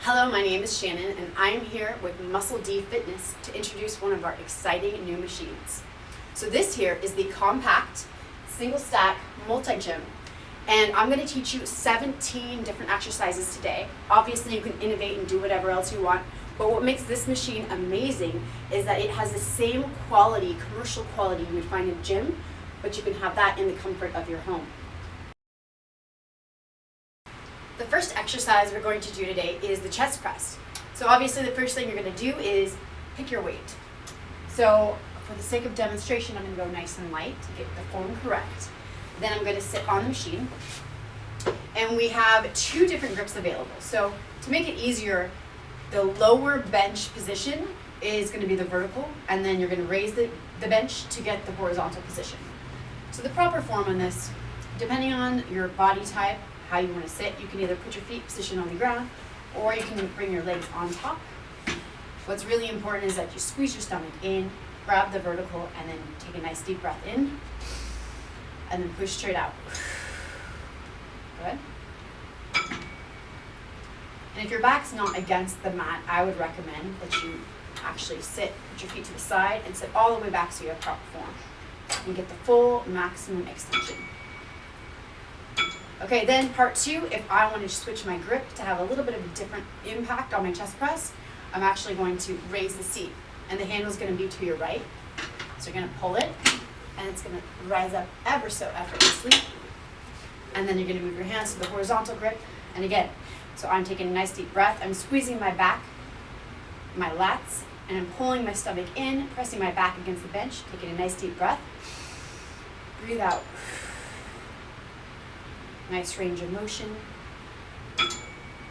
Hello, my name is Shannon and I am here with Muscle D Fitness to introduce one of our exciting new machines. So this here is the compact single stack multi-gym, and I'm going to teach you 17 different exercises today. Obviously you can innovate and do whatever else you want, but what makes this machine amazing is that it has the same quality, commercial quality you would find in a gym, but you can have that in the comfort of your home. The first exercise we're going to do today is the chest press. So obviously the first thing you're going to do is pick your weight. So for the sake of demonstration, I'm going to go nice and light to get the form correct. Then I'm going to sit on the machine. And we have two different grips available. So to make it easier, the lower bench position is going to be the vertical, and then you're going to raise the bench to get the horizontal position. So the proper form on this, depending on your body type, how you want to sit, you can either put your feet positioned on the ground or you can bring your legs on top. What's really important is that you squeeze your stomach in, grab the vertical, and then take a nice deep breath in and then push straight out. Good. And if your back's not against the mat, I would recommend that you actually sit, put your feet to the side and sit all the way back so you have proper form and get the full maximum extension. Okay, then part two, if I want to switch my grip to have a little bit of a different impact on my chest press, I'm actually going to raise the seat, and the handle is going to be to your right. So you're going to pull it, and it's going to rise up ever so effortlessly. And then you're going to move your hands to the horizontal grip, and again, so I'm taking a nice deep breath, I'm squeezing my back, my lats, and I'm pulling my stomach in, pressing my back against the bench, taking a nice deep breath. Breathe out. Nice range of motion.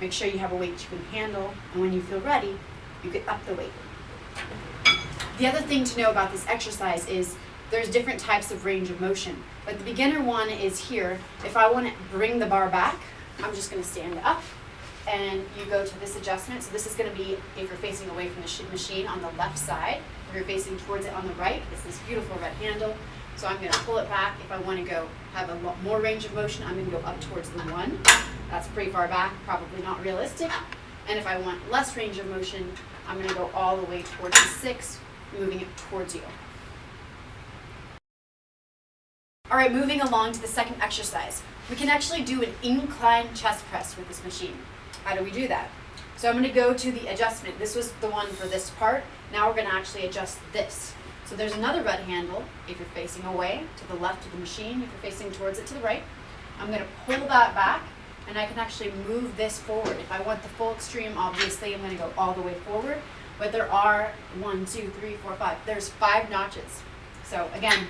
Make sure you have a weight you can handle, and when you feel ready, you can up the weight. The other thing to know about this exercise is there's different types of range of motion, but the beginner one is here. If I want to bring the bar back, I'm just going to stand up, and you go to this adjustment. So this is going to be if you're facing away from the machine on the left side. If you're facing towards it on the right, it's this beautiful red handle. So I'm going to pull it back. If I want to go have a lot more range of motion, I'm going to go up towards the 1. That's pretty far back, probably not realistic. And if I want less range of motion, I'm going to go all the way towards the 6, moving it towards you. All right, moving along to the second exercise. We can actually do an incline chest press with this machine. How do we do that? So I'm going to go to the adjustment. This was the one for this part. Now we're going to actually adjust this. So there's another red handle if you're facing away to the left of the machine, if you're facing towards it to the right. I'm going to pull that back, and I can actually move this forward. If I want the full extreme, obviously I'm going to go all the way forward, but there are 1, 2, 3, 4, 5. There's 5 notches. So again,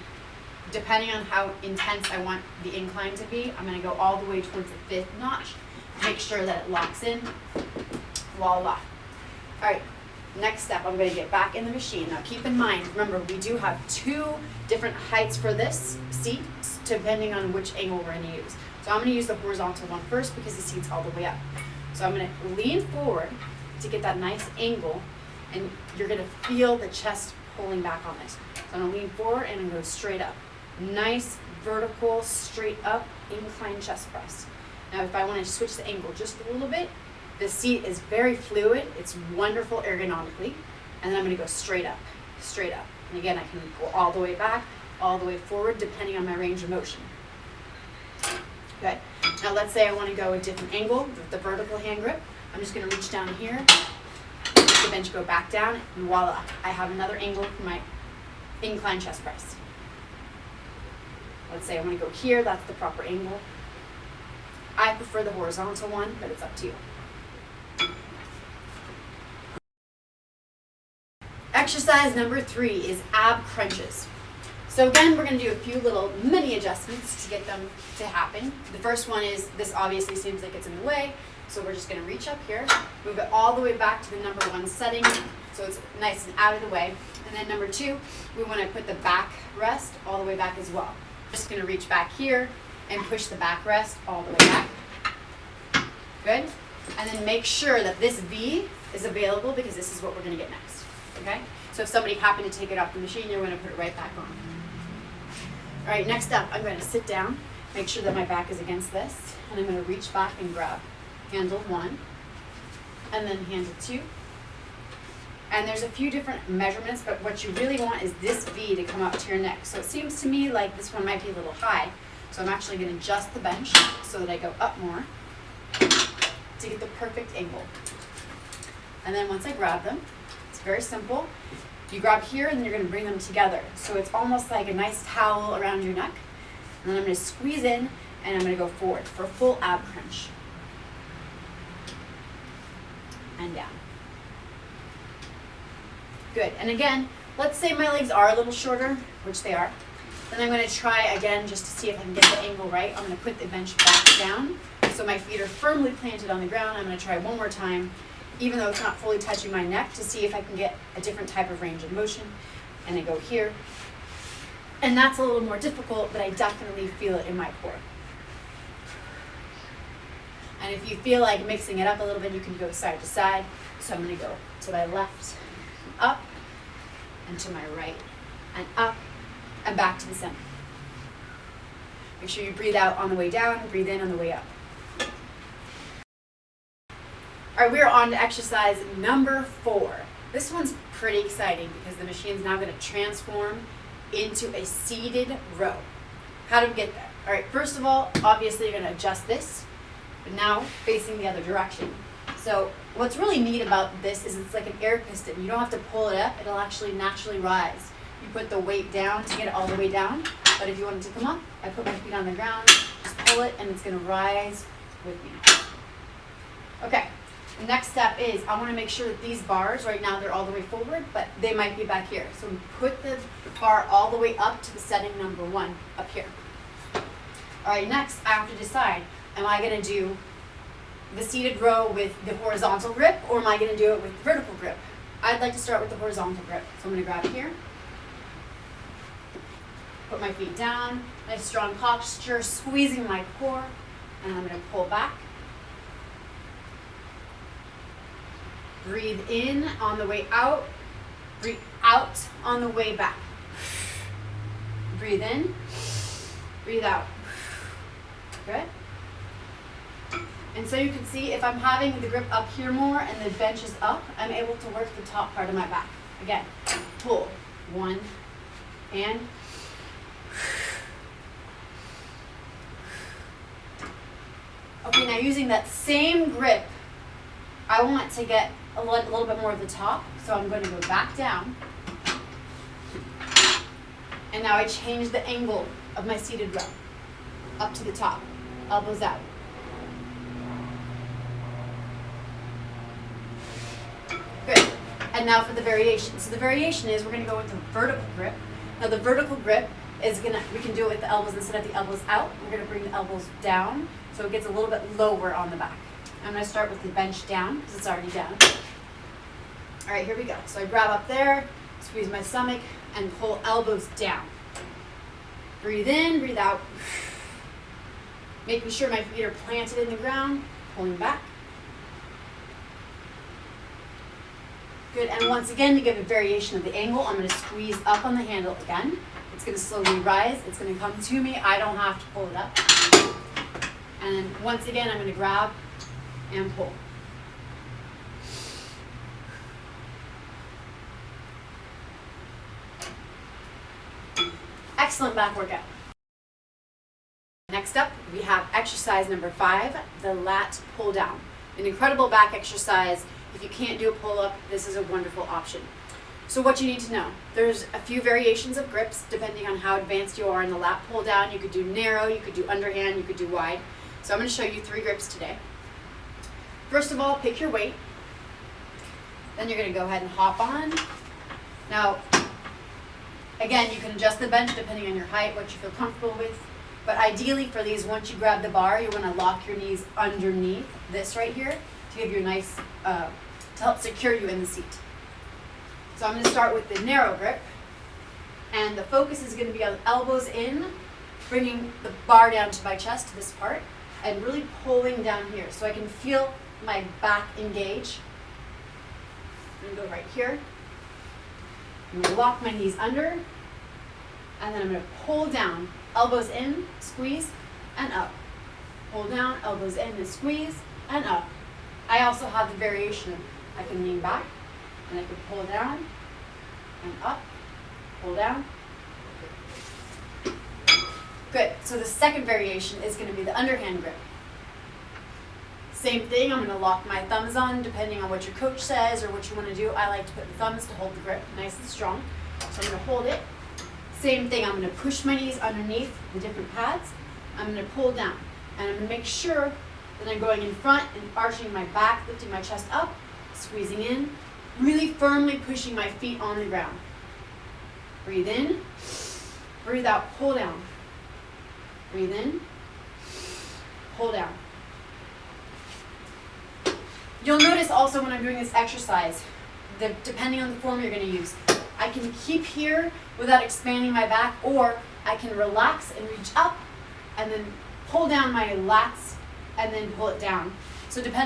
depending on how intense I want the incline to be, I'm going to go all the way towards the 5th notch. Make sure that it locks in. Voila. All right. Next step, I'm going to get back in the machine. Now keep in mind, remember, we do have 2 different heights for this seat, depending on which angle we're going to use. So I'm going to use the horizontal one first because the seat's all the way up. So I'm going to lean forward to get that nice angle, and you're going to feel the chest pulling back on this. So I'm going to lean forward and I'm going to go straight up. Nice, vertical, straight up, incline chest press. Now if I want to switch the angle just a little bit, the seat is very fluid, it's wonderful ergonomically, and then I'm going to go straight up, straight up. And again, I can go all the way back, all the way forward, depending on my range of motion. Good. Now let's say I want to go a different angle with the vertical hand grip. I'm just going to reach down here, make the bench go back down, and voila, I have another angle for my incline chest press. Let's say I want to go here, that's the proper angle. I prefer the horizontal one, but it's up to you. Exercise number 3 is ab crunches. So again, we're going to do a few little mini adjustments to get them to happen. The first one is, this obviously seems like it's in the way, so we're just going to reach up here, move it all the way back to the number 1 setting, so it's nice and out of the way. And then number 2, we want to put the back rest all the way back as well. Just going to reach back here and push the back rest all the way back. Good. And then make sure that this V is available because this is what we're going to get next. Okay? So if somebody happened to take it off the machine, you're going to put it right back on. All right, next up, I'm going to sit down, make sure that my back is against this, and I'm going to reach back and grab handle 1, and then hand it to you. And there's a few different measurements, but what you really want is this V to come up to your neck. So it seems to me like this one might be a little high. So I'm actually going to adjust the bench so that I go up more to get the perfect angle. And then once I grab them, it's very simple. You grab here and then you're going to bring them together. So it's almost like a nice towel around your neck. And then I'm going to squeeze in and I'm going to go forward for a full ab crunch. And down. Good. And again, let's say my legs are a little shorter, which they are. Then I'm going to try again just to see if I can get the angle right. I'm going to put the bench back down so my feet are firmly planted on the ground. I'm going to try one more time, even though it's not fully touching my neck, to see if I can get a different type of range of motion. And I go here. And that's a little more difficult, but I definitely feel it in my core. And if you feel like mixing it up a little bit, you can go side to side. So I'm going to go to my left, up, and to my right, and up, and back to the center. Make sure you breathe out on the way down, breathe in on the way up. All right, we're on to exercise number 4. This one's pretty exciting because the machine's now going to transform into a seated row. How do we get that? All right, first of all, obviously you're going to adjust this, but now facing the other direction. So what's really neat about this is it's like an air piston. You don't have to pull it up, it'll actually naturally rise. You put the weight down to get it all the way down, but if you want it to come up, I put my feet on the ground, just pull it, and it's going to rise with me. Okay. The next step is I want to make sure that these bars, right now they're all the way forward, but they might be back here. So we put the bar all the way up to the setting number 1 up here. All right, next I have to decide, am I going to do the seated row with the horizontal grip, or am I going to do it with the vertical grip? I'd like to start with the horizontal grip. So I'm going to grab here, put my feet down, nice strong posture, squeezing my core, and I'm going to pull back. Breathe in on the way out, breathe out on the way back. Breathe in, breathe out. Good? And so you can see if I'm having the grip up here more and the bench is up, I'm able to work the top part of my back. Again, pull, 1, and okay, now using that same grip, I want to get a little bit more of the top, so I'm going to go back down. And now I change the angle of my seated row. Up to the top, elbows out. Good. And now for the variation. So the variation is we're going to go with the vertical grip. Now the vertical grip is we can do it with the elbows instead of the elbows out. We're going to bring the elbows down so it gets a little bit lower on the back. I'm going to start with the bench down because it's already down. All right, here we go. So I grab up there, squeeze my stomach, and pull elbows down. Breathe in, breathe out. Making sure my feet are planted in the ground, pulling back. Good, and once again, to give a variation of the angle, I'm going to squeeze up on the handle again. It's going to slowly rise. It's going to come to me. I don't have to pull it up. And then once again, I'm going to grab and pull. Excellent back workout. Next up, we have exercise number 5, the lat pull down. An incredible back exercise. If you can't do a pull-up, this is a wonderful option. So what you need to know, there's a few variations of grips depending on how advanced you are in the lat pull down. You could do narrow, you could do underhand, you could do wide. So I'm going to show you 3 grips today. First of all, pick your weight. Then you're going to go ahead and hop on. Now, again, you can adjust the bench depending on your height, what you feel comfortable with. But ideally for these, once you grab the bar, you want to lock your knees underneath this right here to give you a nice, to help secure you in the seat. So I'm going to start with the narrow grip. And the focus is going to be on elbows in, bringing the bar down to my chest, to this part, and really pulling down here so I can feel my back engage. I'm going to go right here. I'm going to lock my knees under, and then I'm going to pull down, elbows in, squeeze, and up. Pull down, elbows in, and squeeze, and up. I also have the variation. I can lean back, and I can pull down, and up, pull down. Good, so the second variation is going to be the underhand grip. Same thing, I'm going to lock my thumbs on depending on what your coach says or what you want to do. I like to put the thumbs to hold the grip nice and strong. So I'm going to hold it. Same thing, I'm going to push my knees underneath the different pads. I'm going to pull down, and I'm going to make sure that I'm going in front and arching my back, lifting my chest up, squeezing in, really firmly pushing my feet on the ground. Breathe in, breathe out, pull down. Breathe in, pull down. You'll notice also when I'm doing this exercise, that depending on the form you're going to use, I can keep here without expanding my back, or I can relax and reach up and then pull down my lats and then pull it down. So depending